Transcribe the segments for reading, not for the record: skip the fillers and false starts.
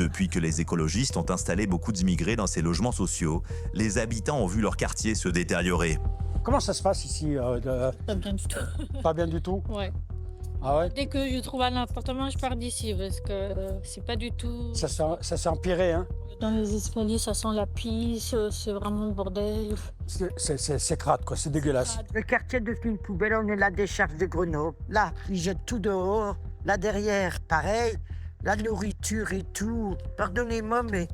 Depuis que les écologistes ont installé beaucoup d'immigrés dans ces logements sociaux, les habitants ont vu leur quartier se détériorer. Comment ça se passe ici Pas bien du tout. Pas bien du tout. Ouais. Ah ouais. Dès que je trouve un appartement, je pars d'ici parce que c'est pas du tout. Ça s'est empiré, hein. Dans les escaliers, ça sent la pisse, c'est vraiment le bordel. C'est crade, quoi, c'est dégueulasse. Le quartier devient une poubelle, on est la décharge de Grenoble. Là, ils jettent tout dehors. Là derrière, pareil, la nourriture et tout. Pardonnez-moi, mais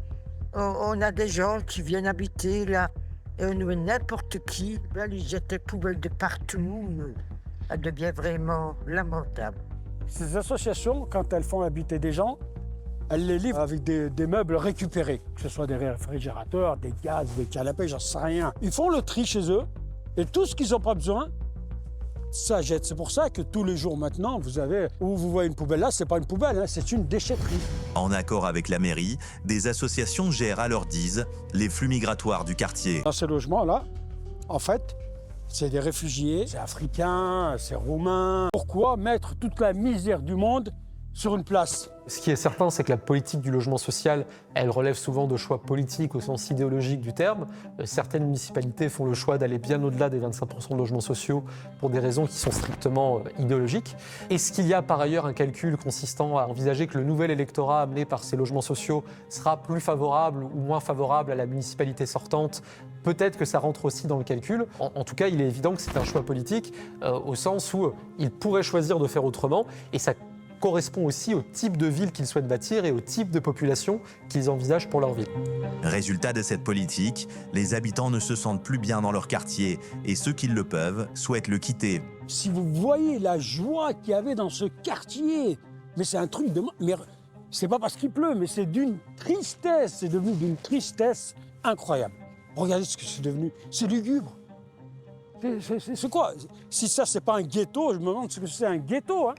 on a des gens qui viennent habiter là. Et on est n'importe qui. Là, ils jettent des poubelles de partout. Ça devient vraiment lamentable. Ces associations, quand elles font habiter des gens, elles les livrent avec des meubles récupérés, que ce soit des réfrigérateurs, des gaz, des canapés, j'en sais rien. Ils font le tri chez eux et tout ce qu'ils n'ont pas besoin, ça jette. C'est pour ça que tous les jours maintenant, vous avez, où vous voyez une poubelle là, c'est pas une poubelle, hein, c'est une déchetterie. En accord avec la mairie, des associations gèrent à leur guise les flux migratoires du quartier. Dans ces logements-là, en fait, c'est des réfugiés, c'est africains, c'est roumains. Pourquoi mettre toute la misère du monde sur une place? Ce qui est certain, c'est que la politique du logement social, elle relève souvent de choix politiques au sens idéologique du terme. Certaines municipalités font le choix d'aller bien au-delà des 25% de logements sociaux pour des raisons qui sont strictement idéologiques. Est-ce qu'il y a par ailleurs un calcul consistant à envisager que le nouvel électorat amené par ces logements sociaux sera plus favorable ou moins favorable à la municipalité sortante? Peut-être que ça rentre aussi dans le calcul. En tout cas, il est évident que c'est un choix politique au sens où ils pourraient choisir de faire autrement et ça correspond aussi au type de ville qu'ils souhaitent bâtir et au type de population qu'ils envisagent pour leur ville. Résultat de cette politique, les habitants ne se sentent plus bien dans leur quartier et ceux qui le peuvent souhaitent le quitter. Si vous voyez la joie qu'il y avait dans ce quartier, mais c'est un truc de... Mais c'est pas parce qu'il pleut, mais c'est d'une tristesse, c'est devenu d'une tristesse incroyable. Regardez ce que c'est devenu, c'est lugubre. C'est quoi? Si ça, c'est pas un ghetto, je me demande ce que c'est un ghetto, hein.